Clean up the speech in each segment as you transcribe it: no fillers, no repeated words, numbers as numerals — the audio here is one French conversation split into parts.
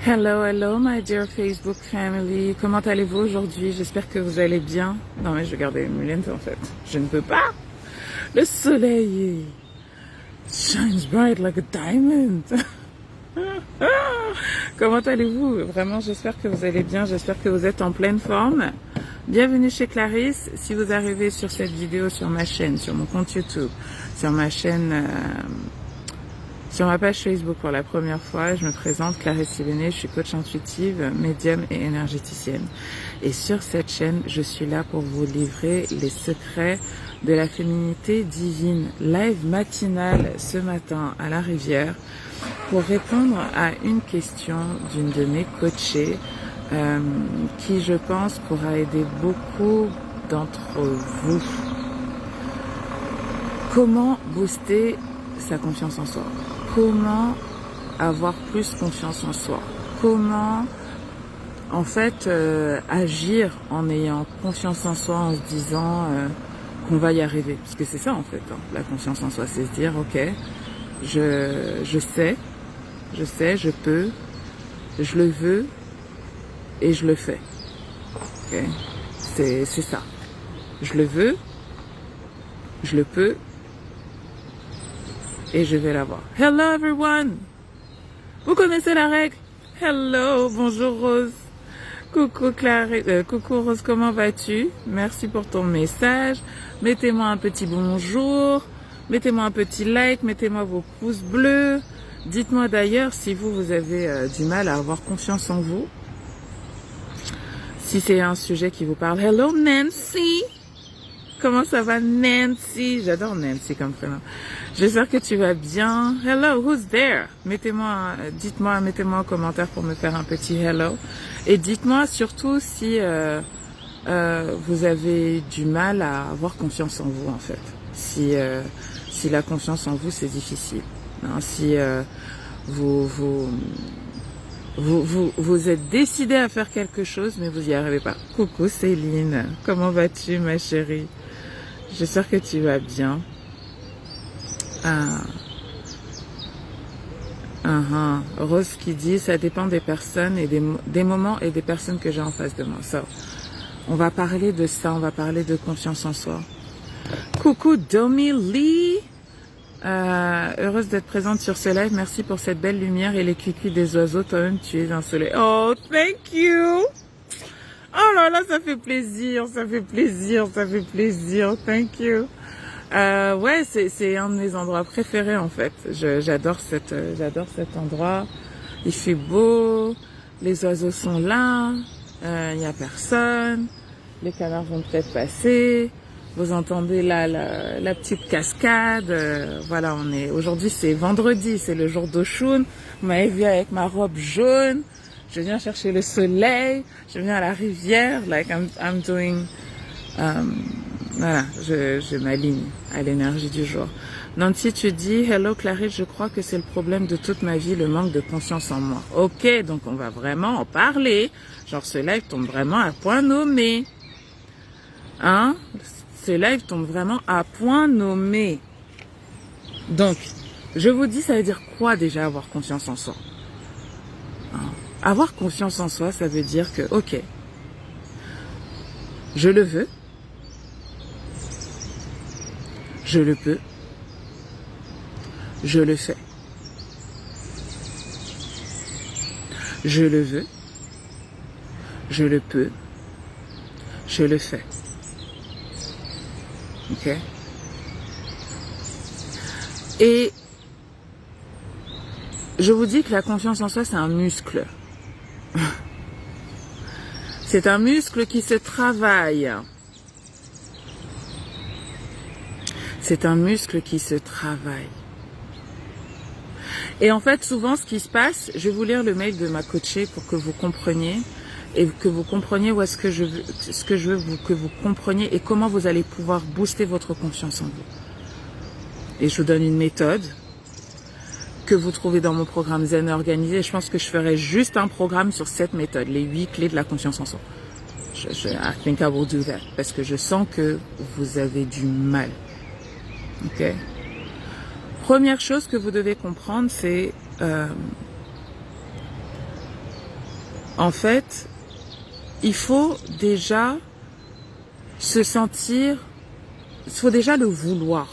Hello, hello, my dear Facebook family. Comment allez-vous aujourd'hui? J'espère que vous allez bien. Non, mais je vais garder mes lunettes en fait. Je ne peux pas. Le soleil shines bright like a diamond. Comment allez-vous? Vraiment, j'espère que vous allez bien. J'espère que vous êtes en pleine forme. Bienvenue chez Clarisse. Si vous arrivez sur cette vidéo sur ma chaîne, sur mon compte YouTube, sur ma chaîne... sur ma page Facebook pour la première fois, je me présente Clarisse Sylvain, je suis coach intuitive, médium et énergéticienne. Et sur cette chaîne, je suis là pour vous livrer les secrets de la féminité divine. Live matinal ce matin à la Rivière pour répondre à une question d'une de mes coachées qui, je pense, pourra aider beaucoup d'entre vous. Comment booster sa confiance en soi? Comment avoir plus confiance en soi? Comment, en fait, agir en ayant confiance en soi, en se disant qu'on va y arriver? Parce que c'est ça, en fait, hein, la confiance en soi, c'est se dire, ok, je sais, je peux, je le veux et je le fais. Okay? C'est ça. Je le veux, je le peux, et je vais l'avoir. Hello everyone! Vous connaissez la règle? Hello, bonjour Rose. Coucou coucou Rose, comment vas-tu? Merci pour ton message. Mettez-moi un petit bonjour. Mettez-moi un petit like. Mettez-moi vos pouces bleus. Dites-moi d'ailleurs si vous avez du mal à avoir confiance en vous. Si c'est un sujet qui vous parle. Hello Nancy! Comment ça va Nancy? J'adore Nancy comme prénom. J'espère que tu vas bien. Hello, who's there? Mettez-moi un commentaire pour me faire un petit hello. Et dites-moi surtout si vous avez du mal à avoir confiance en vous en fait. Si la confiance en vous c'est difficile. Hein, si vous êtes décidé à faire quelque chose mais vous y arrivez pas. Coucou Céline, comment vas-tu ma chérie? J'espère que tu vas bien. Rose qui dit, ça dépend des personnes et des moments et des personnes que j'ai en face de moi. So, on va parler de ça, on va parler de confiance en soi. Coucou Domi Lee. Heureuse d'être présente sur ce live. Merci pour cette belle lumière et les cuicus des oiseaux. Toi-même, tu es un soleil. Oh, thank you. Oh là là, ça fait plaisir, ça fait plaisir, ça fait plaisir. Thank you. Ouais, c'est un de mes endroits préférés en fait. J'adore cet endroit. Il fait beau, les oiseaux sont là, il y a personne, les canards vont peut-être passer. Vous entendez là la petite cascade. Voilà, aujourd'hui c'est vendredi, c'est le jour d'Oshun. Vous m'avez vu avec ma robe jaune. Je viens chercher le soleil, je viens à la rivière, like I'm doing, voilà, je m'aligne à l'énergie du jour. Nancy, tu dis, hello Clarisse, je crois que c'est le problème de toute ma vie, le manque de confiance en moi. Ok, donc on va vraiment en parler. Genre ce live tombe vraiment à point nommé. Hein? Ce live tombe vraiment à point nommé. Donc, je vous dis, ça veut dire quoi déjà avoir confiance en soi? Avoir confiance en soi, ça veut dire que, ok, je le veux, je le peux, je le fais. Je le veux, je le peux, je le fais. Ok? Et je vous dis que la confiance en soi, c'est un muscle. C'est un muscle qui se travaille. C'est un muscle qui se travaille. Et en fait, souvent, ce qui se passe, je vais vous lire le mail de ma coachée pour que vous compreniez et que vous compreniez où est-ce que je veux, ce que je veux que vous compreniez et comment vous allez pouvoir booster votre confiance en vous. Et je vous donne une méthode que vous trouvez dans mon programme Zen Organisé. Je pense que je ferai juste un programme sur cette méthode, les 8 clés de la confiance en soi. I think I will do that. Parce que je sens que vous avez du mal. Ok? Première chose que vous devez comprendre, c'est En fait, il faut déjà se sentir, il faut déjà le vouloir.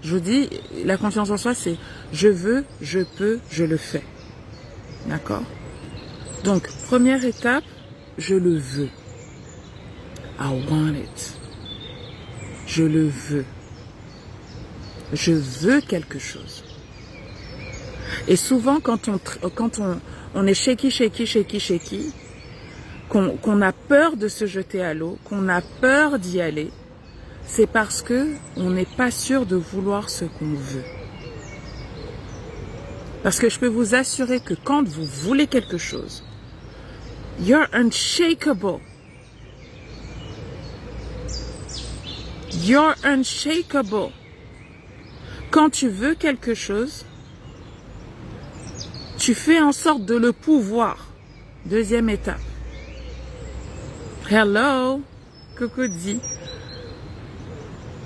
Je vous dis, la confiance en soi, c'est je veux, je peux, je le fais. D'accord? Donc, première étape, je le veux. I want it. Je le veux. Je veux quelque chose. Et souvent, quand on est shaky, qu'on a peur de se jeter à l'eau, qu'on a peur d'y aller, c'est parce que on n'est pas sûr de vouloir ce qu'on veut. Parce que je peux vous assurer que quand vous voulez quelque chose, you're unshakable. You're unshakable. Quand tu veux quelque chose, tu fais en sorte de le pouvoir. Deuxième étape. Hello, coucou dit.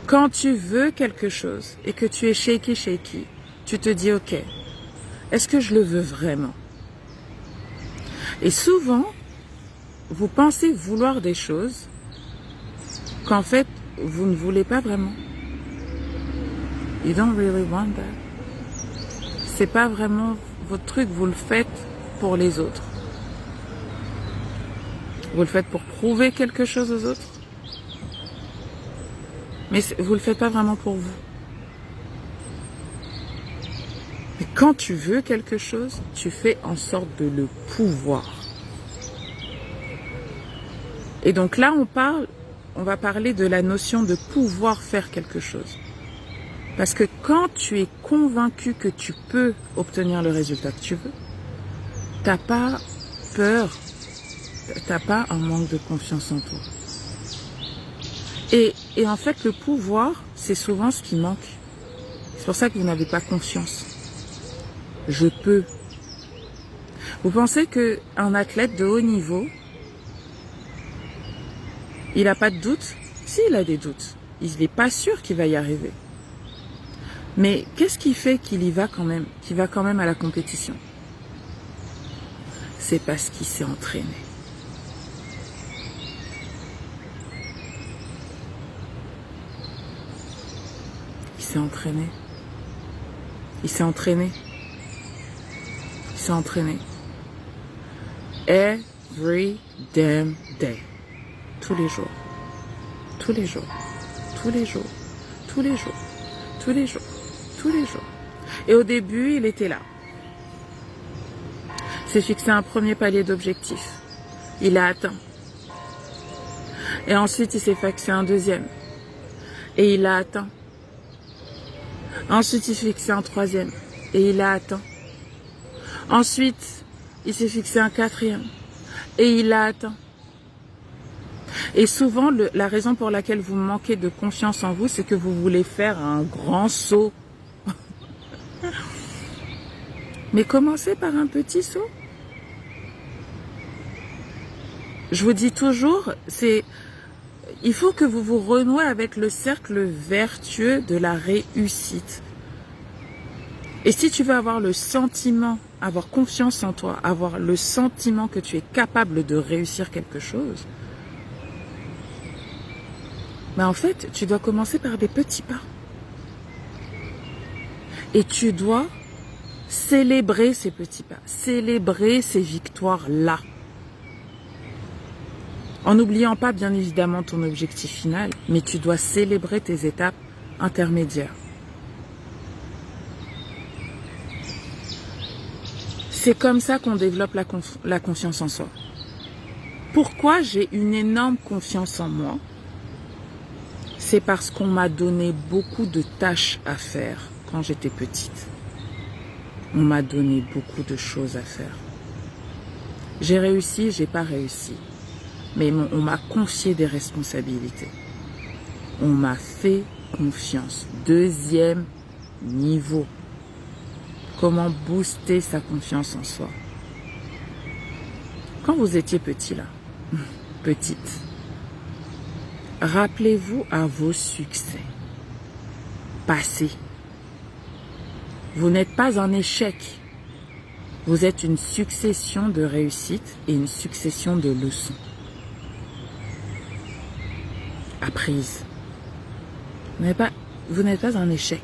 Quand tu veux quelque chose et que tu es shaky, tu te dis ok, est-ce que je le veux vraiment? Et souvent, vous pensez vouloir des choses qu'en fait, vous ne voulez pas vraiment. You don't really want that. C'est pas vraiment votre truc, vous le faites pour les autres. Vous le faites pour prouver quelque chose aux autres. Mais vous le faites pas vraiment pour vous. Mais quand tu veux quelque chose, tu fais en sorte de le pouvoir. Et donc là, on va parler de la notion de pouvoir faire quelque chose. Parce que quand tu es convaincu que tu peux obtenir le résultat que tu veux, t'as pas peur, t'as pas un manque de confiance en toi. Et en fait, le pouvoir, c'est souvent ce qui manque. C'est pour ça que vous n'avez pas confiance. Je peux. Vous pensez qu'un athlète de haut niveau, il n'a pas de doute? Si, il a des doutes. Il n'est pas sûr qu'il va y arriver. Mais qu'est-ce qui fait qu'il y va quand même, qu'il va quand même à la compétition? C'est parce qu'il s'est entraîné. Il s'est entraîné. Il s'est entraîné. Il s'est entraîné. Every damn day. Tous les jours. Tous les jours. Tous les jours. Tous les jours. Tous les jours. Tous les jours. Et au début, il était là. Il s'est fixé un premier palier d'objectifs. Il l'a atteint. Et ensuite, il s'est fixé un deuxième. Et il l'a atteint. Ensuite, il s'est fixé un troisième. Et il l'a atteint. Ensuite, il s'est fixé un quatrième. Et il l'a atteint. Et souvent, la raison pour laquelle vous manquez de confiance en vous, c'est que vous voulez faire un grand saut. Mais commencez par un petit saut. Je vous dis toujours, il faut que vous vous renouez avec le cercle vertueux de la réussite. Et si tu veux avoir le sentiment, avoir confiance en toi, avoir le sentiment que tu es capable de réussir quelque chose, mais en fait, tu dois commencer par des petits pas. Et tu dois célébrer ces petits pas, célébrer ces victoires-là. En n'oubliant pas, bien évidemment, ton objectif final, mais tu dois célébrer tes étapes intermédiaires. C'est comme ça qu'on développe la confiance en soi. Pourquoi j'ai une énorme confiance en moi? C'est parce qu'on m'a donné beaucoup de tâches à faire quand j'étais petite. On m'a donné beaucoup de choses à faire. J'ai réussi, j'ai pas réussi. Mais on m'a confié des responsabilités. On m'a fait confiance. Deuxième niveau. Comment booster sa confiance en soi? Quand vous étiez petit là, petite, rappelez-vous à vos succès passés. Vous n'êtes pas un échec. Vous êtes une succession de réussites et une succession de leçons apprises. Vous n'êtes pas un échec.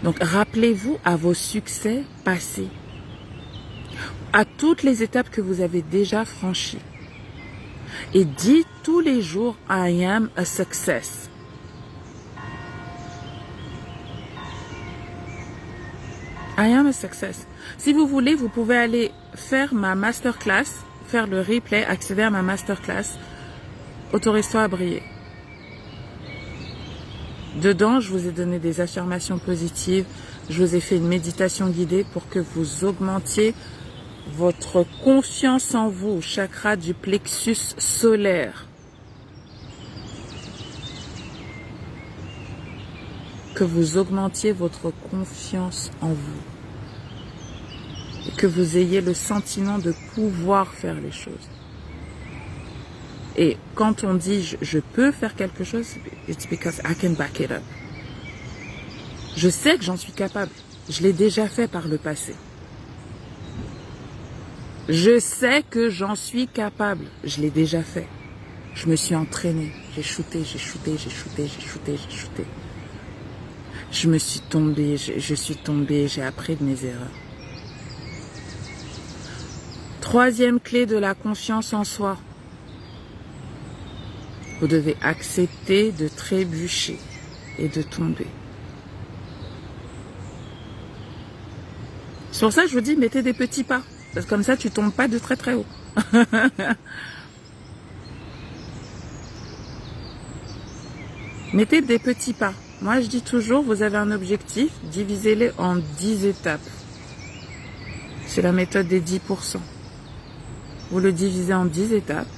Donc, rappelez-vous à vos succès passés, à toutes les étapes que vous avez déjà franchies. Et dites tous les jours, I am a success. I am a success. Si vous voulez, vous pouvez aller faire ma masterclass, faire le replay, accéder à ma masterclass, Autorise-toi à briller. Dedans, je vous ai donné des affirmations positives, je vous ai fait une méditation guidée pour que vous augmentiez votre confiance en vous, chakra du plexus solaire. Que vous augmentiez votre confiance en vous. Et que vous ayez le sentiment de pouvoir faire les choses. Et quand on dit je peux faire quelque chose, it's because I can back it up. Je sais que j'en suis capable. Je l'ai déjà fait par le passé. Je sais que j'en suis capable. Je l'ai déjà fait. Je me suis entraînée. J'ai shooté, j'ai shooté, j'ai shooté, j'ai shooté, j'ai shooté. Je me suis tombée, je suis tombée, j'ai appris de mes erreurs. Troisième clé de la confiance en soi. Vous devez accepter de trébucher et de tomber. C'est pour ça que je vous dis, mettez des petits pas. Parce que comme ça, tu ne tombes pas de très très haut. Mettez des petits pas. Moi, je dis toujours, vous avez un objectif, divisez-les en 10 étapes. C'est la méthode des 10%. Vous le divisez en 10 étapes.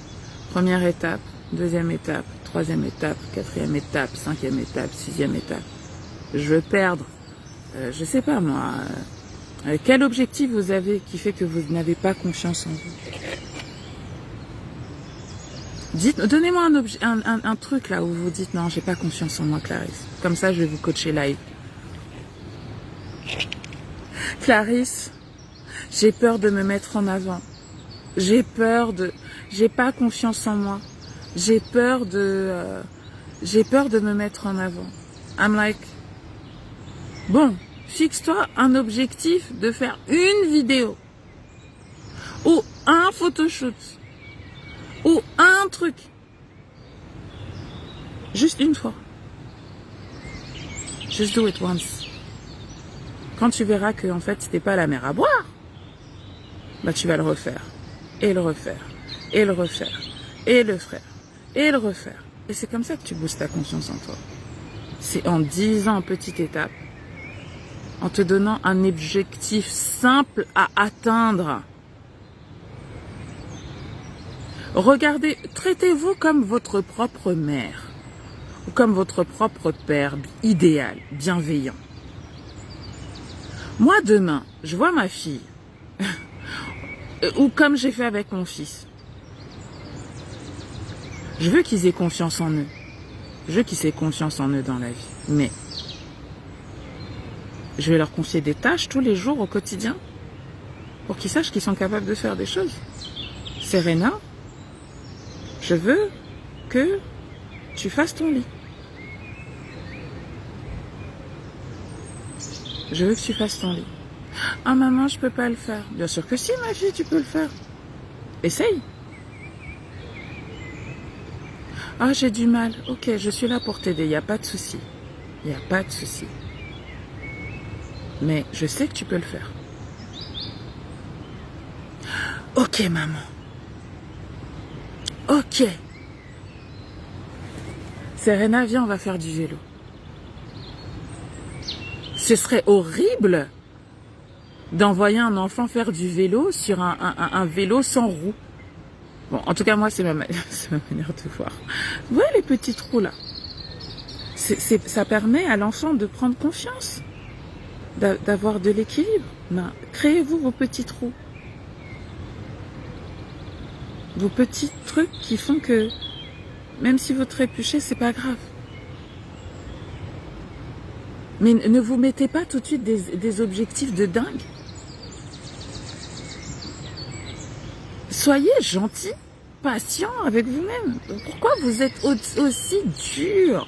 Première étape, deuxième étape, troisième étape, quatrième étape, cinquième étape, sixième étape. Je veux perdre, je sais pas moi, quel objectif vous avez qui fait que vous n'avez pas confiance en vous? Donnez-moi un truc là où vous dites non, j'ai pas confiance en moi, Clarisse. Comme ça, je vais vous coacher live. Clarisse, j'ai peur de me mettre en avant. J'ai pas confiance en moi. J'ai peur de me mettre en avant. I'm like, bon, fixe-toi un objectif de faire une vidéo ou un photoshoot ou un truc. Juste une fois. Just do it once. Quand tu verras que en fait c'était pas la mer à boire, bah tu vas le refaire et le refaire et le refaire et le faire et le refaire. Et c'est comme ça que tu boostes ta confiance en toi. C'est en disant en petite étape, en te donnant un objectif simple à atteindre. Regardez, traitez-vous comme votre propre mère ou comme votre propre père idéal, bienveillant. Moi, demain, je vois ma fille, ou comme j'ai fait avec mon fils. Je veux qu'ils aient confiance en eux. Je veux qu'ils aient confiance en eux dans la vie. Mais je vais leur confier des tâches tous les jours au quotidien pour qu'ils sachent qu'ils sont capables de faire des choses. Serena, je veux que tu fasses ton lit. Je veux que tu fasses ton lit. Ah maman, je peux pas le faire. Bien sûr que si, ma fille, tu peux le faire. Essaye. Ah, j'ai du mal. Ok, je suis là pour t'aider. Il n'y a pas de souci. Il n'y a pas de souci. Mais je sais que tu peux le faire. Ok, maman. Ok. Serena, viens, on va faire du vélo. Ce serait horrible d'envoyer un enfant faire du vélo sur un vélo sans roue. Bon, en tout cas, moi, c'est ma manière de voir. Vous voyez les petits trous là? Ça permet à l'enfant de prendre confiance, d'avoir de l'équilibre. Créez-vous vos petits trous. Vos petits trucs qui font que, même si vous trébuchez, c'est pas grave. Mais ne vous mettez pas tout de suite des objectifs de dingue. Soyez gentil, patient avec vous-même. Pourquoi vous êtes aussi dur?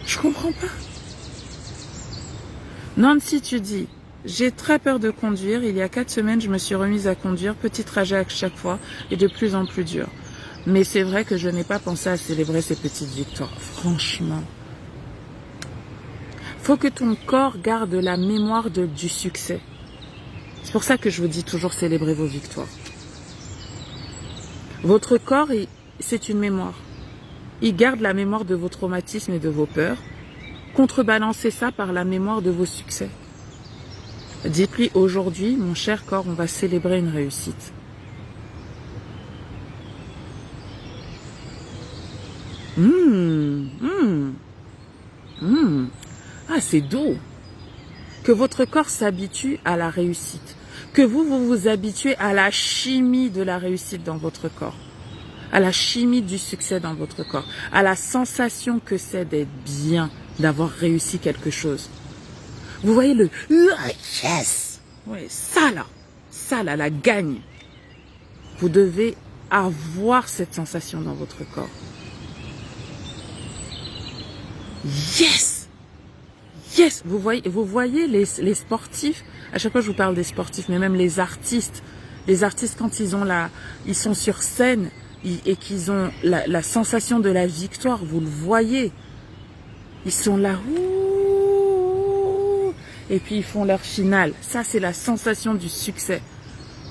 Je comprends pas. Nancy, tu dis, j'ai très peur de conduire. Il y a 4 semaines, je me suis remise à conduire. Petit trajet à chaque fois et de plus en plus dur. Mais c'est vrai que je n'ai pas pensé à célébrer ces petites victoires. Franchement. Faut que ton corps garde la mémoire du succès. C'est pour ça que je vous dis toujours célébrer vos victoires. Votre corps, c'est une mémoire. Il garde la mémoire de vos traumatismes et de vos peurs. Contrebalancez ça par la mémoire de vos succès. Dites-lui, aujourd'hui, mon cher corps, on va célébrer une réussite. Ah, c'est doux. Que votre corps s'habitue à la réussite. Que vous vous habituez à la chimie de la réussite dans votre corps. À la chimie du succès dans votre corps. À la sensation que c'est d'être bien, d'avoir réussi quelque chose. Vous voyez le yes. Ouais, ça là, la gagne. Vous devez avoir cette sensation dans votre corps. Yes! Yes! Vous voyez les sportifs, à chaque fois je vous parle des sportifs, mais même les artistes quand ils sont sur scène et qu'ils ont la sensation de la victoire, vous le voyez. Ils sont là, ouh, et puis ils font leur finale. Ça, c'est la sensation du succès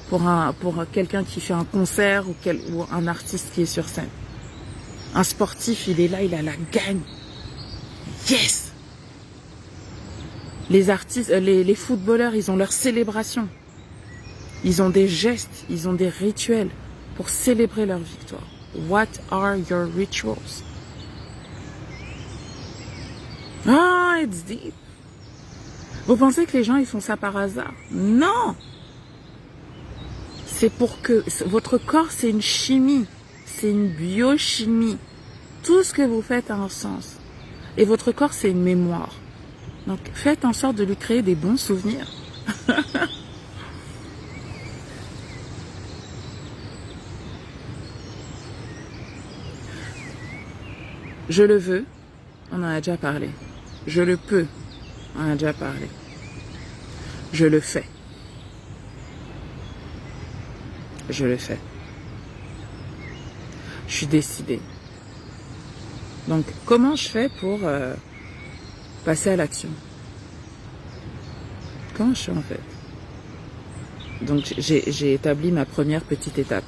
pour quelqu'un qui fait un concert ou un artiste qui est sur scène. Un sportif, il est là, il a la gagne. Yes! Les artistes, les footballeurs, ils ont leur célébration. Ils ont des gestes, ils ont des rituels pour célébrer leur victoire. What are your rituals? Ah, it's deep. Vous pensez que les gens, ils font ça par hasard? Non! C'est pour que votre corps, c'est une chimie. C'est une biochimie. Tout ce que vous faites a un sens. Et votre corps, c'est une mémoire. Donc, faites en sorte de lui créer des bons souvenirs. Je le veux, on en a déjà parlé. Je le peux, on en a déjà parlé. Je le fais. Je le fais. Je suis décidée. Donc, comment je fais pour passer à l'action? Comment je fais en fait? Donc, j'ai établi ma première petite étape.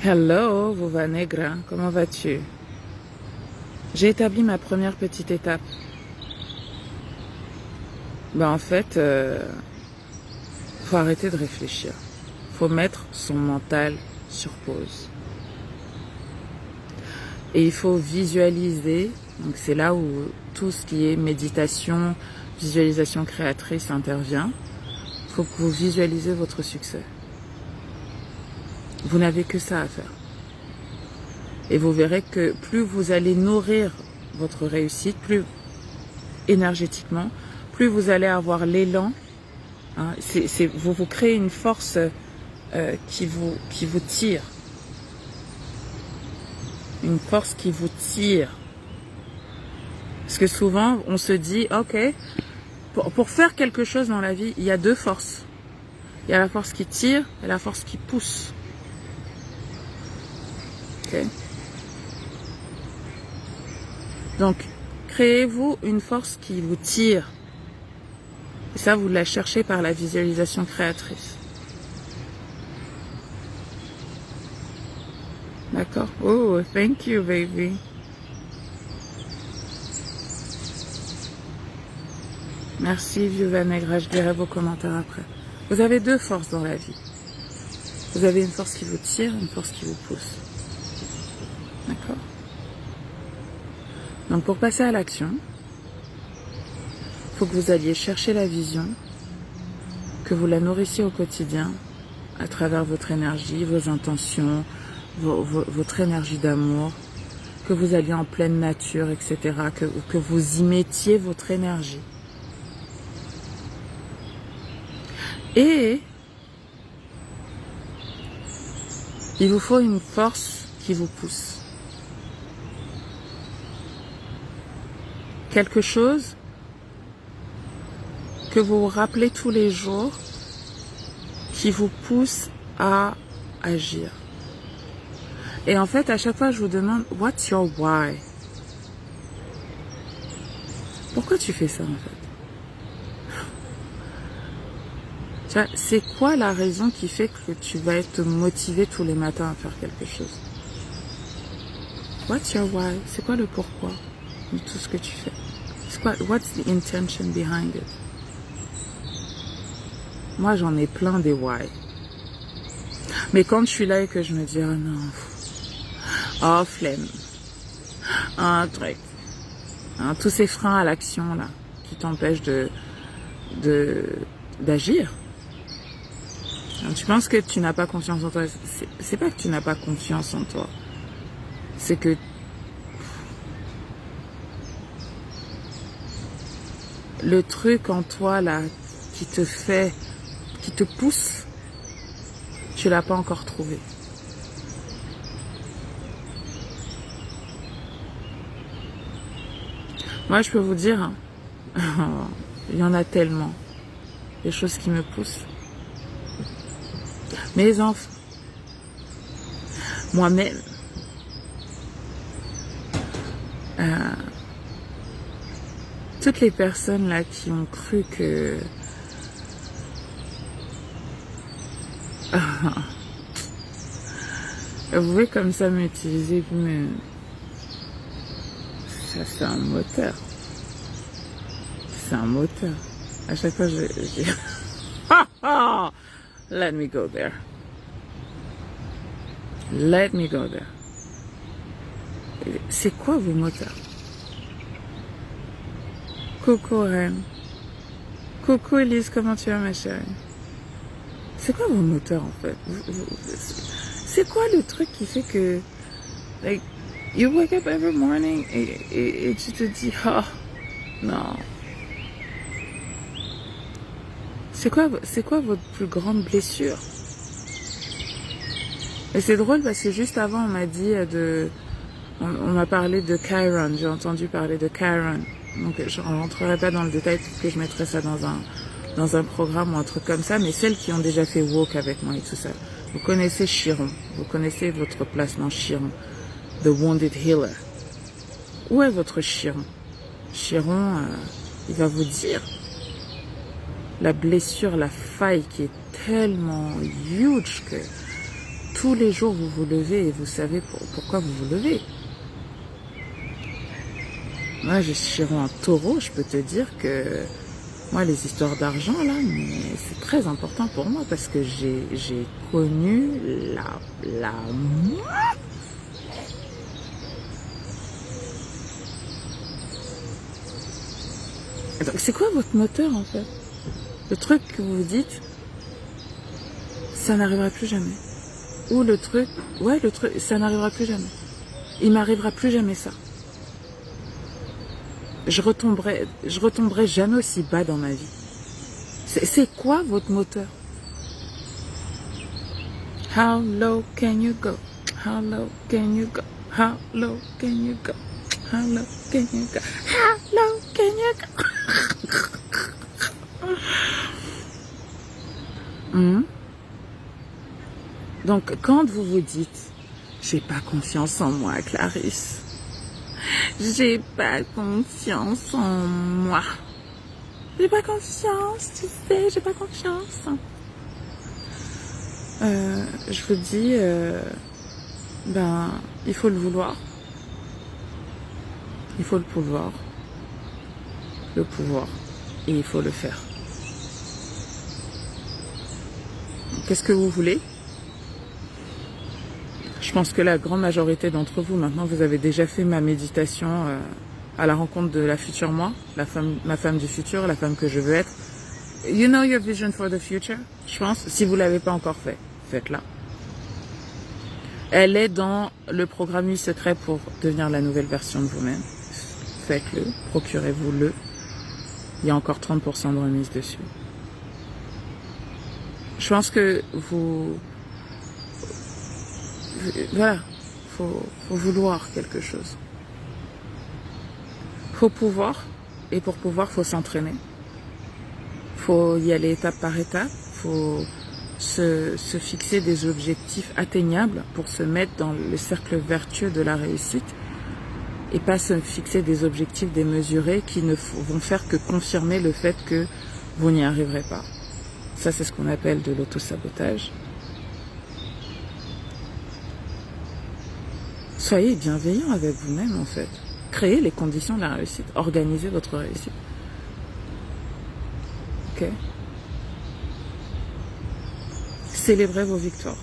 Hello, Vova Negra, comment vas-tu? J'ai établi ma première petite étape. Ben en fait, faut arrêter de réfléchir. Faut mettre son mental sur pause. Et il faut visualiser. Donc c'est là où tout ce qui est méditation, visualisation créatrice intervient. Il faut que vous visualisez votre succès. Vous n'avez que ça à faire. Et vous verrez que plus vous allez nourrir votre réussite, plus énergétiquement, plus vous allez avoir l'élan. Hein, vous créez une force qui vous tire. Une force qui vous tire. Parce que souvent, on se dit, ok, pour faire quelque chose dans la vie, il y a deux forces. Il y a la force qui tire et la force qui pousse. Ok. Donc, créez-vous une force qui vous tire. Et ça, vous la cherchez par la visualisation créatrice. D'accord? Oh, thank you, baby. Merci, Viuva Negra. Je dirai vos commentaires après. Vous avez deux forces dans la vie. Vous avez une force qui vous tire, une force qui vous pousse. D'accord? Donc, pour passer à l'action, il faut que vous alliez chercher la vision, que vous la nourrissiez au quotidien, à travers votre énergie, vos intentions, votre énergie d'amour, que vous alliez en pleine nature, etc., que vous y mettiez votre énergie. Et il vous faut une force qui vous pousse. Quelque chose que vous vous rappelez tous les jours qui vous pousse à agir. Et en fait, à chaque fois, je vous demande, what's your why? Pourquoi tu fais ça, en fait? C'est quoi la raison qui fait que tu vas être motivé tous les matins à faire quelque chose? What's your why? C'est quoi le pourquoi de tout ce que tu fais? C'est quoi? What's the intention behind it? Moi, j'en ai plein des why. Mais quand je suis là et que je me dis, oh non, oh flemme, un truc, hein, tous ces freins à l'action là qui t'empêchent d'agir. Tu penses que tu n'as pas confiance en toi. C'est pas que tu n'as pas confiance en toi. C'est que le truc en toi là qui te pousse, tu l'as pas encore trouvé. Moi, je peux vous dire, il y en a tellement, des choses qui me poussent. Mes enfants, moi-même, toutes les personnes là qui ont cru que vous pouvez comme ça m'utiliser, mais ça c'est un moteur. C'est un moteur. À chaque fois je dis let me go there. Let me go there. C'est quoi vos moteurs? Coucou Reine. Coucou Elise, comment tu vas ma chérie? C'est quoi vos moteurs en fait? C'est quoi le truc qui fait que like, you wake up every morning et tu te dis oh non. C'est quoi votre plus grande blessure? Et c'est drôle parce que juste avant on m'a dit on m'a parlé de Chiron, j'ai entendu parler de Chiron. Donc je ne rentrerai pas dans le détail parce que je mettrai ça dans un programme ou un truc comme ça, mais celles qui ont déjà fait Walk avec moi et tout ça. Vous connaissez Chiron, vous connaissez votre placement Chiron, The Wounded Healer. Où est votre Chiron? Chiron, il va vous dire la blessure, la faille qui est tellement huge que tous les jours vous vous levez et vous savez pourquoi vous vous levez. Moi, j'ai Chiron en taureau, je peux te dire que moi, les histoires d'argent, là, mais c'est très important pour moi parce que j'ai connu la... Donc, c'est quoi votre moteur, en fait? Le truc que vous vous dites, ça n'arrivera plus jamais. Ou le truc, ouais, le truc, ça n'arrivera plus jamais. Il m'arrivera plus jamais ça. Je retomberai jamais aussi bas dans ma vie. C'est quoi votre moteur? How low can you go? How low can you go? How low can you go? How low can you go? How low can you go? Donc, quand vous vous dites, j'ai pas confiance en moi, Clarisse. J'ai pas confiance en moi. J'ai pas confiance, tu sais, j'ai pas confiance. Je vous dis, il faut le vouloir. Il faut le pouvoir. Et il faut le faire. Qu'est-ce que vous voulez? Je pense que la grande majorité d'entre vous, maintenant, vous avez déjà fait ma méditation à la rencontre de la future moi, ma femme du futur, la femme que je veux être. You know your vision for the future, je pense. Si vous ne l'avez pas encore fait, faites-la. Elle est dans le programme 8 secret pour devenir la nouvelle version de vous-même. Faites-le, procurez-vous-le. Il y a encore 30% de remise dessus. Je pense que voilà, faut vouloir quelque chose. Faut pouvoir, et pour pouvoir, faut s'entraîner. Faut y aller étape par étape. Faut se fixer des objectifs atteignables pour se mettre dans le cercle vertueux de la réussite et pas se fixer des objectifs démesurés qui ne vont faire que confirmer le fait que vous n'y arriverez pas. Ça, c'est ce qu'on appelle de l'autosabotage. Soyez bienveillant avec vous-même, en fait. Créez les conditions de la réussite. Organisez votre réussite. Ok? Célébrez vos victoires.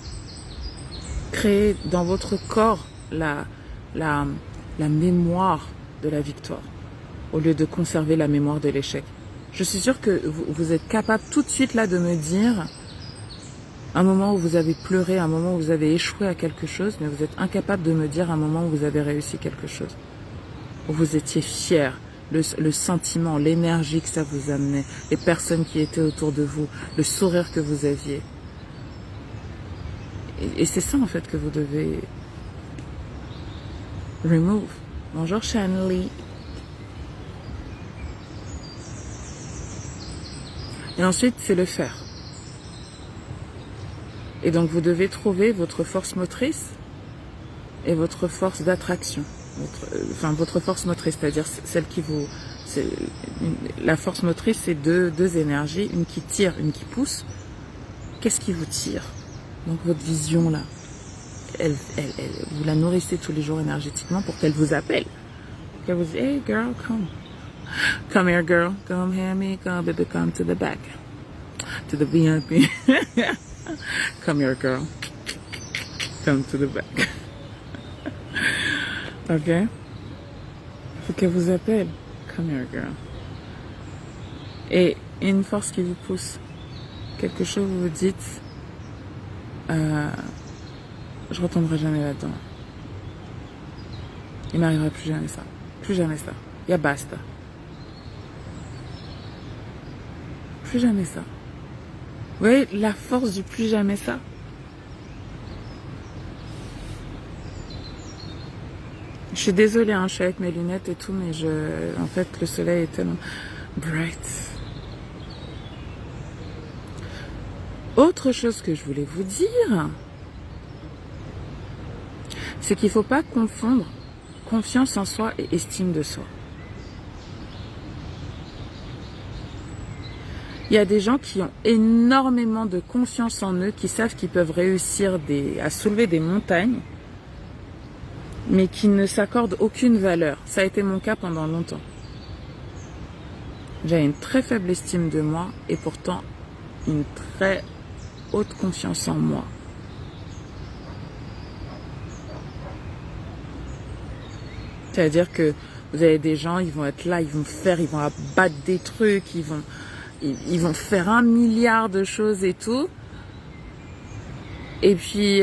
Créez dans votre corps la mémoire de la victoire, au lieu de conserver la mémoire de l'échec. Je suis sûre que vous êtes capable tout de suite là de me dire un moment où vous avez pleuré, un moment où vous avez échoué à quelque chose, mais vous êtes incapable de me dire un moment où vous avez réussi quelque chose, où vous étiez fier, le sentiment, l'énergie que ça vous amenait, les personnes qui étaient autour de vous, le sourire que vous aviez. Et c'est ça en fait que vous devez remove. Bonjour Shanley. Et ensuite, c'est le faire. Et donc, vous devez trouver votre force motrice et votre force d'attraction. Votre force motrice, c'est-à-dire celle qui vous... La force motrice, c'est deux énergies, une qui tire, une qui pousse. Qu'est-ce qui vous tire? Donc, votre vision, là, vous la nourrissez tous les jours énergétiquement pour qu'elle vous appelle. Qu'elle vous dise, hey girl, come. Come here, girl. Come here, me. Come, baby, come to the back. To the VIP. Come here, girl. Come to the back. Ok? Faut qu'elle vous appelle. Come here, girl. Et une force qui vous pousse. Quelque chose vous vous dites, je retomberai jamais là-dedans. Il m'arrivera plus jamais ça. Plus jamais ça. Ya basta. Plus jamais ça. Vous voyez la force du plus jamais ça. Je suis désolée, hein, je suis avec mes lunettes et tout, mais en fait, le soleil est tellement bright. Autre chose que je voulais vous dire, c'est qu'il ne faut pas confondre confiance en soi et estime de soi. Il y a des gens qui ont énormément de confiance en eux, qui savent qu'ils peuvent réussir à soulever des montagnes, mais qui ne s'accordent aucune valeur. Ça a été mon cas pendant longtemps. J'avais une très faible estime de moi et pourtant une très haute confiance en moi. C'est-à-dire que vous avez des gens, ils vont être là, ils vont abattre des trucs, ils vont faire 1 milliard de choses et tout. Et puis,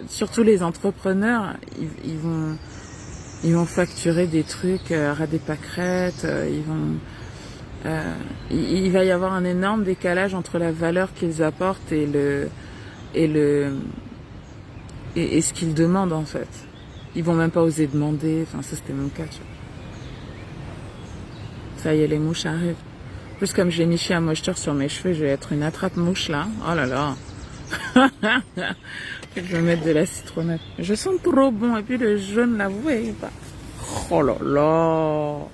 surtout les entrepreneurs, ils vont facturer des trucs à des pâquerettes, il va y avoir un énorme décalage entre la valeur qu'ils apportent et ce qu'ils demandent en fait. Ils vont même pas oser demander, enfin ça c'était mon cas. Tu vois. Ça y est, les mouches arrivent. En plus comme j'ai niché un moisture sur mes cheveux, je vais être une attrape-mouche là. Oh là là. Je vais mettre de la citronnette. Je sens trop bon. Et puis le jaune là, vous voyez pas. Oh là là.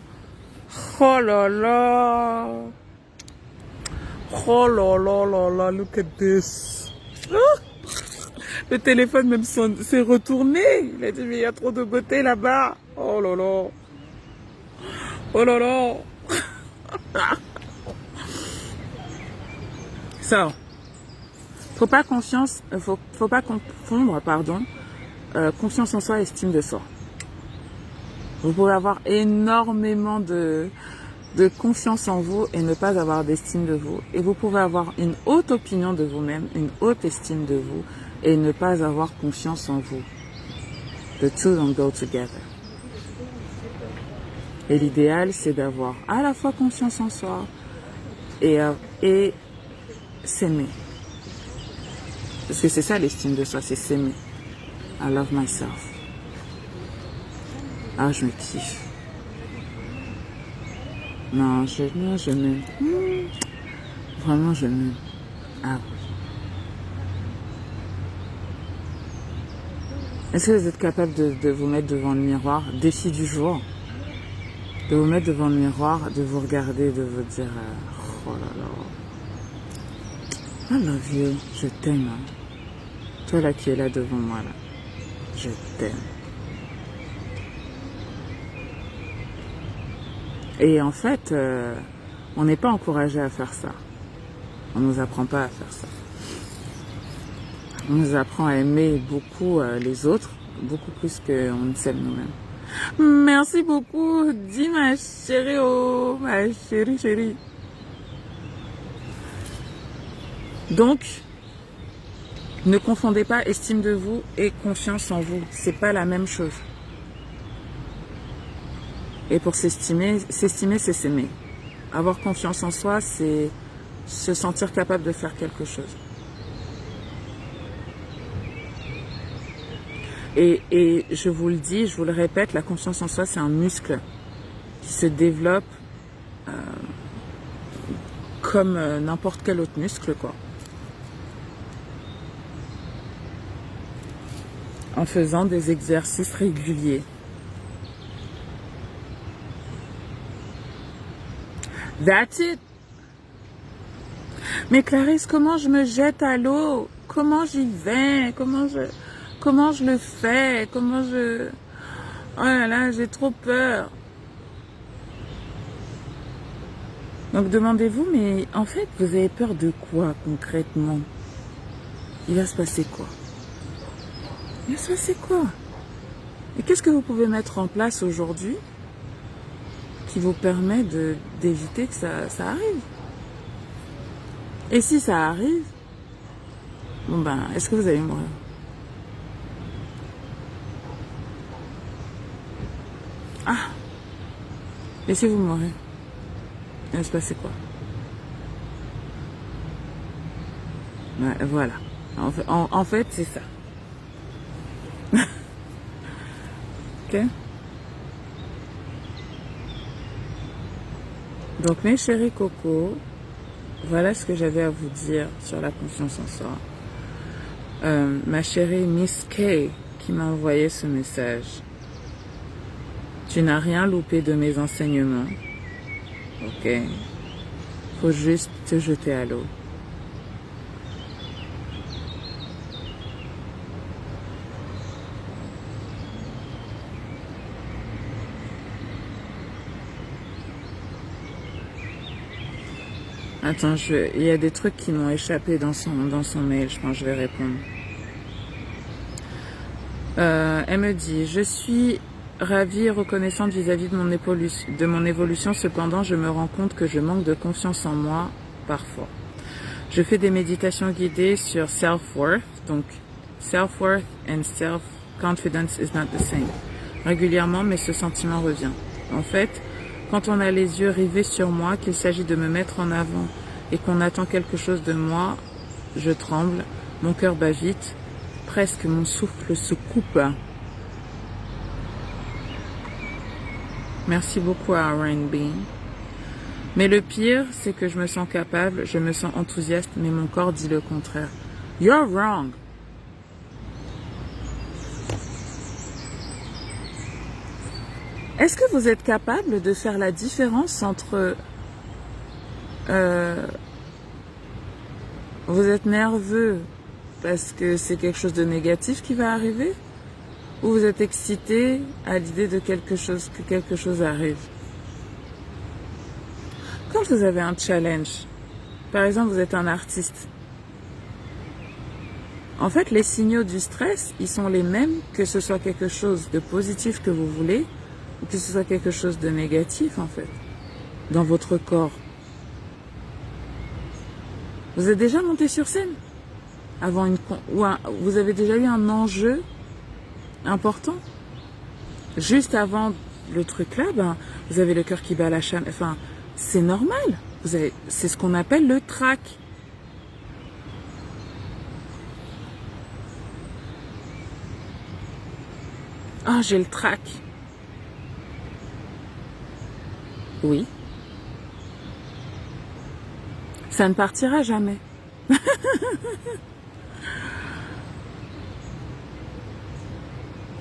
Oh là là. Oh là là là là. Look at this. Le téléphone même s'est retourné. Il a dit mais il y a trop de beauté là-bas. Oh là là. Oh là là. Ça. Faut pas confondre, confiance en soi et estime de soi. Vous pouvez avoir énormément de confiance en vous et ne pas avoir d'estime de vous. Et vous pouvez avoir une haute opinion de vous-même, une haute estime de vous et ne pas avoir confiance en vous. The two don't go together. Et l'idéal, c'est d'avoir à la fois confiance en soi et s'aimer. Parce que c'est ça l'estime de soi, c'est s'aimer. I love myself. Ah, je me kiffe. Non, je m'aime. Vraiment, je m'aime. Ah oui. Est-ce que vous êtes capable de vous mettre devant le miroir, défi du jour, de vous mettre devant le miroir, de vous regarder, de vous dire oh là là, I love you, je t'aime. Hein. Toi là qui es là devant moi là, je t'aime. Et en fait, on n'est pas encouragé à faire ça. On ne nous apprend pas à faire ça. On nous apprend à aimer beaucoup les autres, beaucoup plus qu'on ne s'aime nous-mêmes. Merci beaucoup, dis ma chérie, oh, ma chérie, chérie. Donc, ne confondez pas estime de vous et confiance en vous. C'est pas la même chose. Et pour s'estimer, c'est s'aimer. Avoir confiance en soi, c'est se sentir capable de faire quelque chose. Et je vous le dis, je vous le répète, la confiance en soi, c'est un muscle qui se développe comme n'importe quel autre muscle, quoi. En faisant des exercices réguliers. That's it. Mais Clarisse, comment je me jette à l'eau? Comment j'y vais? Comment je le fais? Oh là là, j'ai trop peur. Donc demandez-vous, mais en fait, vous avez peur de quoi concrètement? Il va se passer quoi? Il va se passer quoi? Et qu'est-ce que vous pouvez mettre en place aujourd'hui qui vous permet d'éviter que ça arrive? Et si ça arrive, bon ben, est-ce que vous allez mourir? Ah! Et si vous mourrez, il va se passer quoi? Ouais, voilà. En fait, c'est ça. Ok? Donc, mes chéris cocos, voilà ce que j'avais à vous dire sur la confiance en soi. Ma chérie Miss K qui m'a envoyé ce message. Tu n'as rien loupé de mes enseignements. Ok? Faut juste te jeter à l'eau. Attends, il y a des trucs qui m'ont échappé dans son mail. Je pense que je vais répondre. Elle me dit, je suis ravie et reconnaissante vis-à-vis de mon évolution. Cependant, je me rends compte que je manque de confiance en moi parfois. Je fais des méditations guidées sur self-worth. Donc, self-worth and self-confidence is not the same. Régulièrement, mais ce sentiment revient. En fait, quand on a les yeux rivés sur moi, qu'il s'agit de me mettre en avant et qu'on attend quelque chose de moi, je tremble, mon cœur bat vite, presque mon souffle se coupe. Merci beaucoup à R&B. Mais le pire, c'est que je me sens capable, je me sens enthousiaste, mais mon corps dit le contraire. You're wrong. Est-ce que vous êtes capable de faire la différence entre vous êtes nerveux parce que c'est quelque chose de négatif qui va arriver, ou vous êtes excité à l'idée de que quelque chose arrive? Quand vous avez un challenge, par exemple vous êtes un artiste, en fait les signaux du stress, ils sont les mêmes que ce soit quelque chose de positif que vous voulez, ou que ce soit quelque chose de négatif, en fait, dans votre corps. Vous êtes déjà monté sur scène vous avez déjà eu un enjeu important? Juste avant le truc là, vous avez le cœur qui bat la chaîne. Enfin, c'est normal. C'est ce qu'on appelle le trac. Ah, j'ai le trac. Oui. Ça ne partira jamais.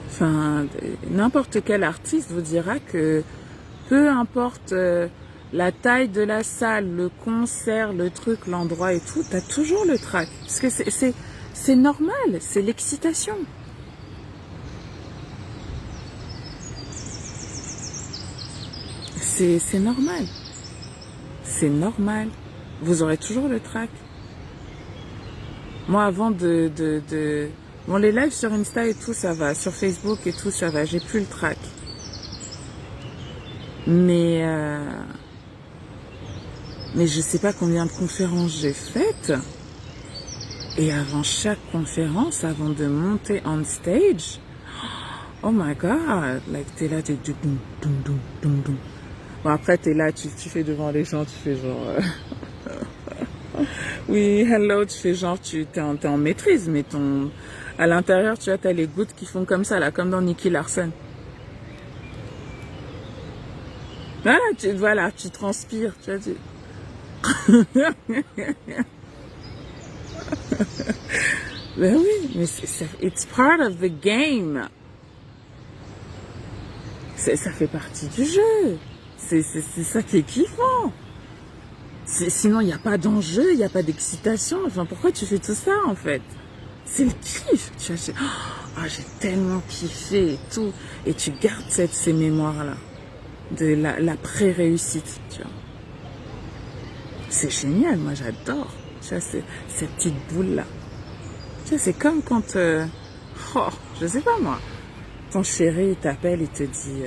Enfin, n'importe quel artiste vous dira que peu importe la taille de la salle, le concert, le truc, l'endroit et tout, t'as toujours le trac. Parce que c'est normal, c'est l'excitation. C'est normal. C'est normal. Vous aurez toujours le trac. Moi, avant Bon, les lives sur Insta et tout, ça va. Sur Facebook et tout, ça va. J'ai plus le trac. Mais je sais pas combien de conférences j'ai faites. Et avant chaque conférence, avant de monter on stage, oh my God, like t'es là, t'es doum, doum, doum, doum, doum. Bon, après, t'es là, tu fais devant les gens, tu fais genre... oui, hello, tu fais genre, t'es en maîtrise, mais à l'intérieur, tu vois, t'as les gouttes qui font comme ça, là, comme dans Nicky Larson. Voilà, tu transpires, tu vois, ben oui, mais it's part of the game. Ça fait partie du jeu. C'est ça qui est kiffant. Sinon, il n'y a pas d'enjeu, il n'y a pas d'excitation. Enfin, pourquoi tu fais tout ça, en fait? C'est le kiff. Tu vois, j'ai tellement kiffé et tout. Et tu gardes ces mémoires-là. De la pré-réussite, tu vois. C'est génial, moi, j'adore. Tu vois, cette petite boule-là. Tu vois, c'est comme quand... je sais pas, moi. Ton chéri, il t'appelle, il te dit...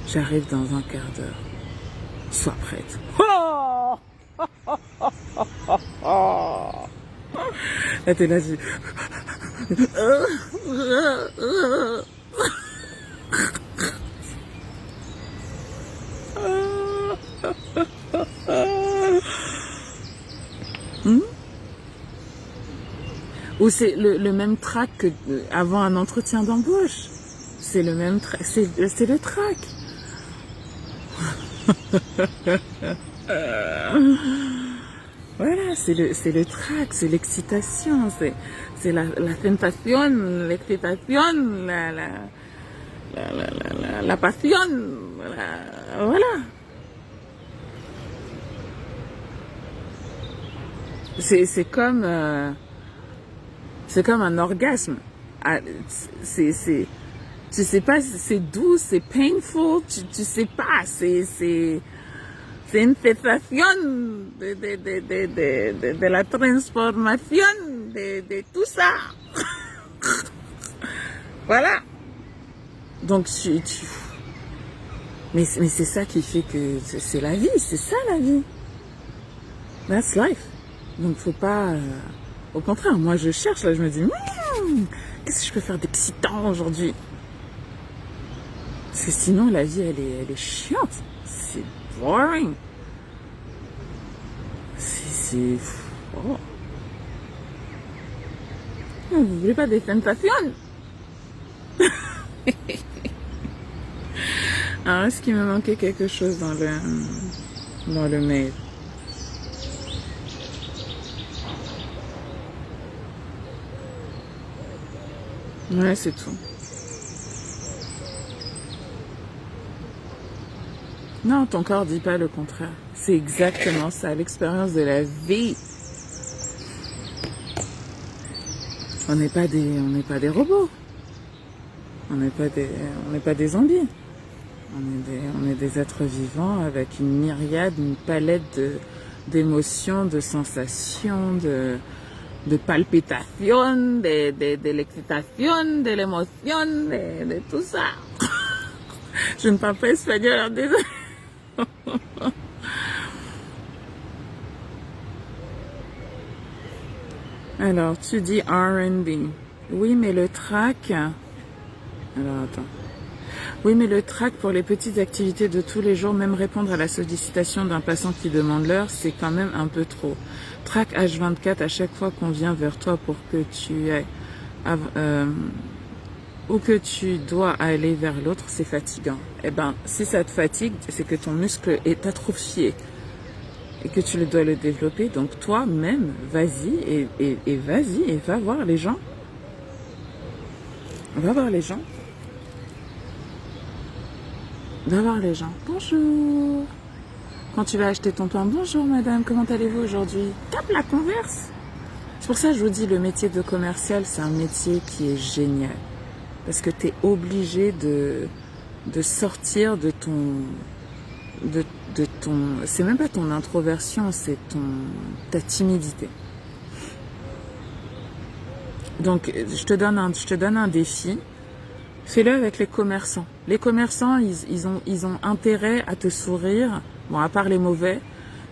j'arrive dans un quart d'heure. Sois prête. Là, t'es là, Ou c'est le même trac que avant un entretien d'embauche. C'est le même trac. C'est le trac. Voilà, c'est le trac, c'est l'excitation, c'est la tentation, l'excitation, la passion, voilà. C'est comme un orgasme. Tu sais pas, c'est doux, c'est painful, tu sais pas, c'est une sensation de la transformation de tout ça. Voilà. Donc mais c'est ça qui fait que c'est la vie, c'est ça la vie. That's life. Donc faut pas... au contraire, moi je cherche, là je me dis, qu'est-ce que je peux faire d'excitant aujourd'hui? Parce que sinon la vie elle est chiante. C'est boring. C'est... Oh. Vous voulez pas des sensations? Alors, est-ce qu'il me manquait quelque chose dans le mail? Ouais, c'est tout. Non, ton corps dit pas le contraire. C'est exactement ça, l'expérience de la vie. On n'est pas des robots. On n'est pas des zombies. On est des êtres vivants avec une myriade, une palette d'émotions, de sensations, de palpitations, de l'excitation, de l'émotion, de tout ça. Je ne parle pas espagnol, alors désolé. Alors, tu dis R&B. Oui, mais le track... Alors, attends. Oui, mais le track pour les petites activités de tous les jours, même répondre à la sollicitation d'un passant qui demande l'heure, c'est quand même un peu trop. Track H24 à chaque fois qu'on vient vers toi pour que tu aies... ou que tu dois aller vers l'autre, c'est fatigant. Eh ben, si ça te fatigue, c'est que ton muscle est atrophié et que tu dois le développer. Donc toi-même, vas-y et vas-y et va voir les gens. Va voir les gens. Va voir les gens. Bonjour. Quand tu vas acheter ton pain, bonjour madame, comment allez-vous aujourd'hui? Tape la converse. C'est pour ça que je vous dis, le métier de commercial, c'est un métier qui est génial. Parce que tu es obligé de sortir de ton c'est même pas ton introversion, c'est ta timidité. Donc je te donne un défi. Fais-le avec les commerçants. Les commerçants, ils ont intérêt à te sourire. Bon, à part les mauvais,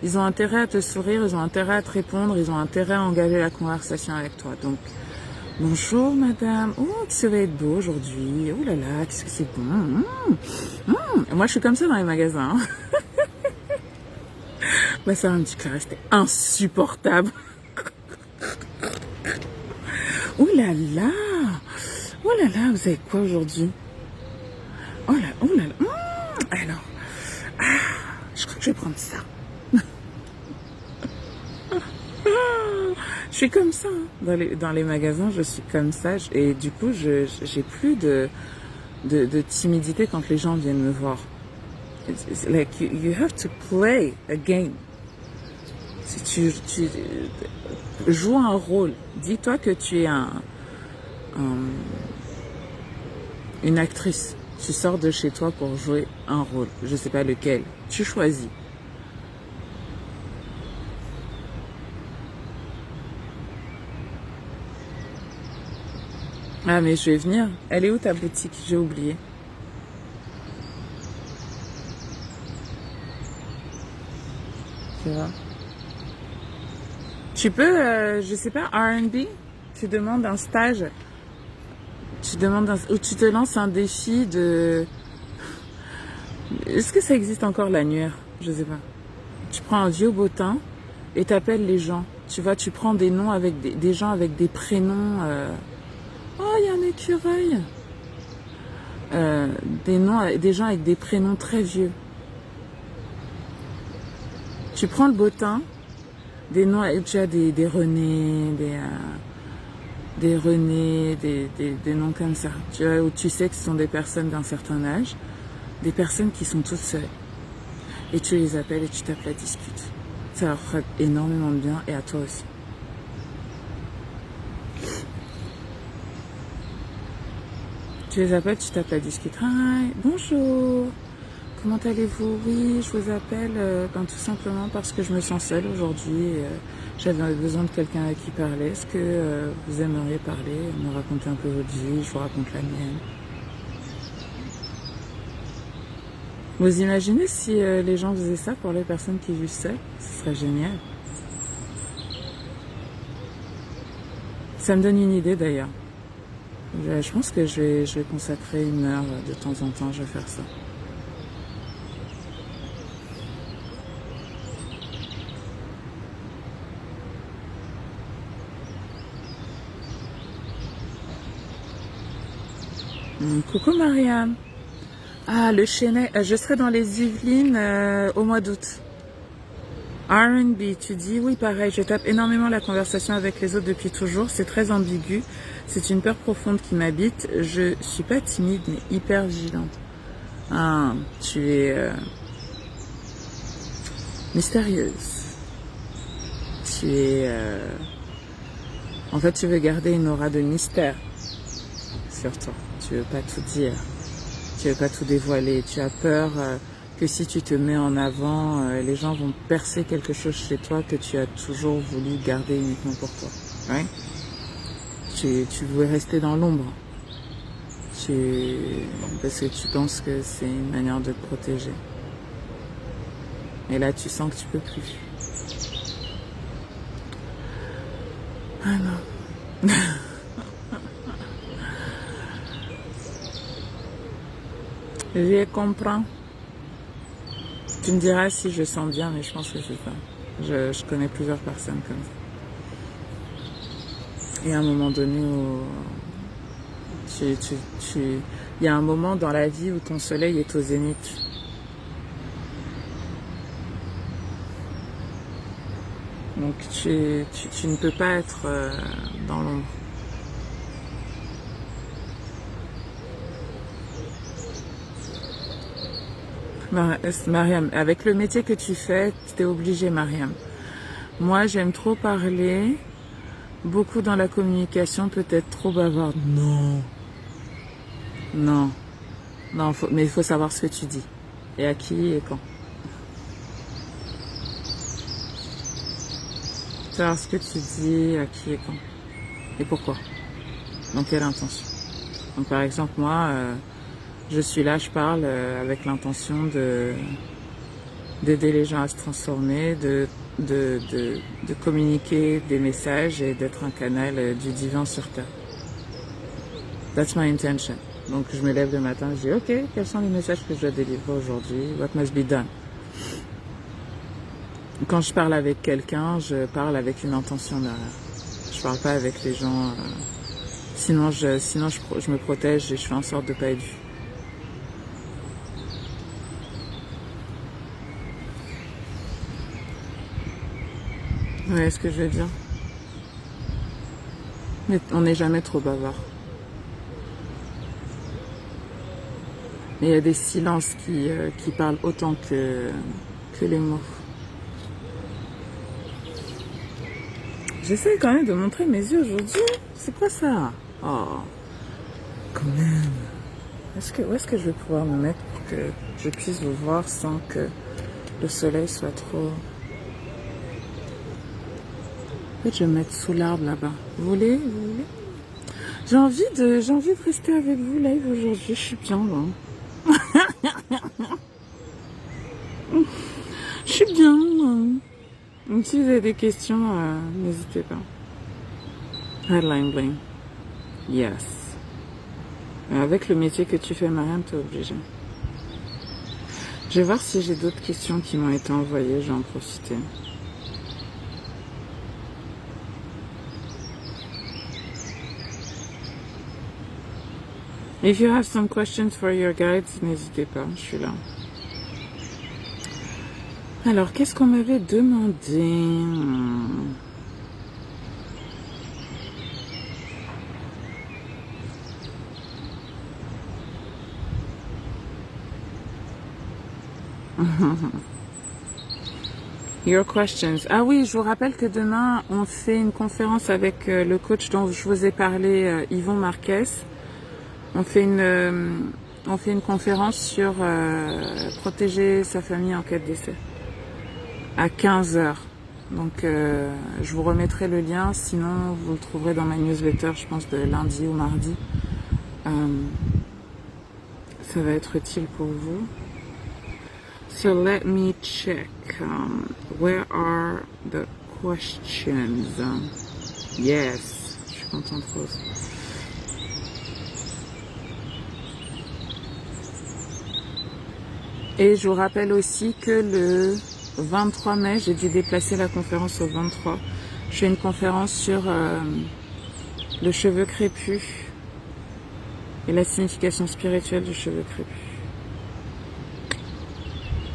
ils ont intérêt à te sourire, ils ont intérêt à te répondre, ils ont intérêt à engager la conversation avec toi. Donc, bonjour madame, oh, que ça va être beau aujourd'hui, oh là là, qu'est-ce que c'est bon. Moi, je suis comme ça dans les magasins. Bah, ça, un petit clair, c'était insupportable. Oh là là. Oh là là, vous avez quoi aujourd'hui? Oh là, oh là là. Alors, je crois que je vais prendre ça. Je suis comme ça. Hein. Dans les magasins, je suis comme ça. Et du coup, j'ai plus de timidité quand les gens viennent me voir. It's like you have to play a game. Si tu joues un rôle. Dis-toi que tu es une actrice. Tu sors de chez toi pour jouer un rôle. Je sais pas lequel. Tu choisis. Ah mais je vais venir. Elle est où ta boutique? J'ai oublié. Tu vois? Tu peux, je sais pas, R&B. Tu demandes un stage. Ou tu te lances un défi de... Est-ce que ça existe encore l'annuaire? Je sais pas. Tu prends un vieux bottin et t'appelles les gens. Tu vois, tu prends des noms avec des gens avec des prénoms. Oh, il y a un écureuil. Des gens avec des prénoms très vieux. Tu prends le bottin, des noms, tu as des René, des René, des noms comme ça. Tu vois, où tu sais que ce sont des personnes d'un certain âge, des personnes qui sont toutes seules. Et tu les appelles et tu tapes la discute. Ça leur fera énormément de bien et à toi aussi. Tu les appelles, tu tapes la discute. Hi, bonjour, comment allez-vous? Oui, je vous appelle tout simplement parce que je me sens seule aujourd'hui. J'avais besoin de quelqu'un à qui parler. Est-ce que vous aimeriez parler, me raconter un peu votre vie? Je vous raconte la mienne. Vous imaginez si les gens faisaient ça pour les personnes qui vivent seules? Ce serait génial. Ça me donne une idée d'ailleurs. Je pense que je vais consacrer 1 heure de temps en temps, je vais faire ça. Coucou Marianne. Ah, le Chênay. Je serai dans les Yvelines au mois d'août. R&B, tu dis oui, pareil. Je tape énormément la conversation avec les autres depuis toujours. C'est très ambigu. C'est une peur profonde qui m'habite. Je suis pas timide, mais hyper vigilante. Ah, tu es mystérieuse. Tu es... En fait, tu veux garder une aura de mystère sur toi. Tu veux pas tout dire. Tu veux pas tout dévoiler. Tu as peur que si tu te mets en avant, les gens vont percer quelque chose chez toi que tu as toujours voulu garder uniquement pour toi. Ouais. Tu veux rester dans l'ombre. Parce que tu penses que c'est une manière de te protéger. Et là, tu sens que tu peux plus. Ah non. Je comprends. Tu me diras si je sens bien, mais je pense que c'est ça. Je connais plusieurs personnes comme ça. Et à un moment donné, Il y a un moment dans la vie où ton soleil est au zénith. Donc tu ne peux pas être dans l'ombre. Mariam, avec le métier que tu fais, tu es obligé, Mariam. Moi, j'aime trop parler, beaucoup dans la communication, peut-être trop bavarde. Non. Non. Non, mais il faut savoir ce que tu dis. Et à qui et quand. Savoir ce que tu dis, à qui et quand. Et pourquoi. Dans quelle intention. Donc par exemple, moi, je suis là, je parle avec l'intention d'aider les gens à se transformer, de communiquer des messages et d'être un canal du divin sur Terre. That's my intention. Donc je me lève le matin, je dis ok, quels sont les messages que je dois délivrer aujourd'hui? What must be done? Quand je parle avec quelqu'un, je parle avec une intention derrière. Je parle pas avec les gens. Sinon je me protège et je fais en sorte de pas être vue. Vous voyez ce que je veux dire? Mais on n'est jamais trop bavard. Mais il y a des silences qui parlent autant que les mots. J'essaie quand même de montrer mes yeux aujourd'hui. C'est quoi ça? Oh, quand même. Où est-ce que je vais pouvoir me mettre pour que je puisse vous voir sans que le soleil soit trop... En fait, je vais me mettre sous l'arbre là-bas. Vous voulez? J'ai envie de rester avec vous live aujourd'hui. Je suis bien là. Je suis bien. Donc, si vous avez des questions, n'hésitez pas. Headline bling. Yes. Avec le métier que tu fais, Mariam, t'es obligée. Je vais voir si j'ai d'autres questions qui m'ont été envoyées. Je vais en profiter. If you have some questions for your guides, n'hésitez pas, je suis là. Alors, qu'est-ce qu'on m'avait demandé? Your questions. Ah oui, je vous rappelle que demain, on fait une conférence avec le coach dont je vous ai parlé, Yvon Marquez. On fait une conférence sur protéger sa famille en cas de décès à 15h. Donc je vous remettrai le lien, sinon vous le trouverez dans ma newsletter, je pense de lundi ou mardi. Ça va être utile pour vous. So let me check. Where are the questions? Yes, je suis contente, Rose. Et je vous rappelle aussi que le 23 mai, j'ai dû déplacer la conférence au 23. Je fais une conférence sur le cheveu crépus et la signification spirituelle du cheveu crépus.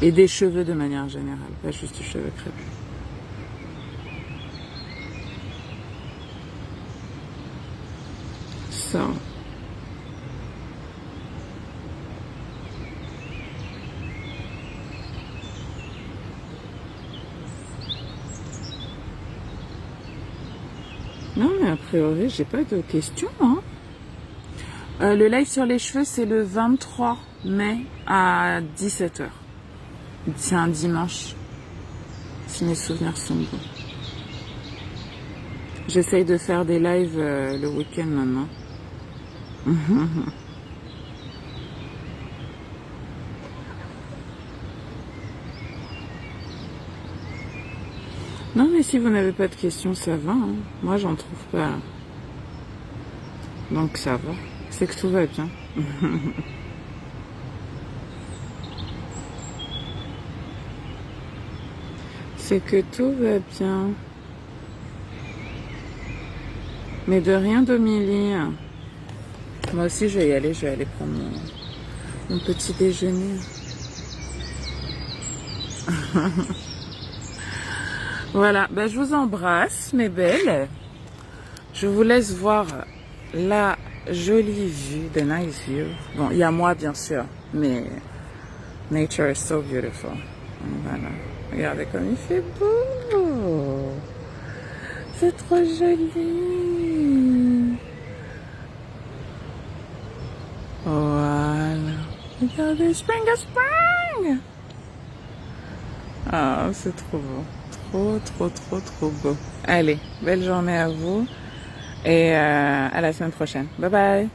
Et des cheveux de manière générale, pas juste du cheveu crépus. So. Non, mais a priori, j'ai pas de questions. Hein. Le live sur les cheveux, c'est le 23 mai à 17h. C'est un dimanche, si mes souvenirs sont bons. J'essaye de faire des lives le week-end maintenant. Non, mais si vous n'avez pas de questions, ça va. Hein. Moi, j'en trouve pas. Donc, ça va. C'est que tout va bien. C'est que tout va bien. Mais de rien, Domélie. Moi aussi, je vais y aller prendre mon petit déjeuner. Voilà, ben, je vous embrasse, mes belles. Je vous laisse voir la jolie vue, the nice view. Bon, il y a moi, bien sûr, mais nature is so beautiful. Voilà, regardez comme il fait beau. C'est trop joli. Voilà. Regardez, spring, spring. Ah, c'est trop beau. Trop, trop, trop, trop beau. Allez, belle journée à vous et à la semaine prochaine. Bye bye.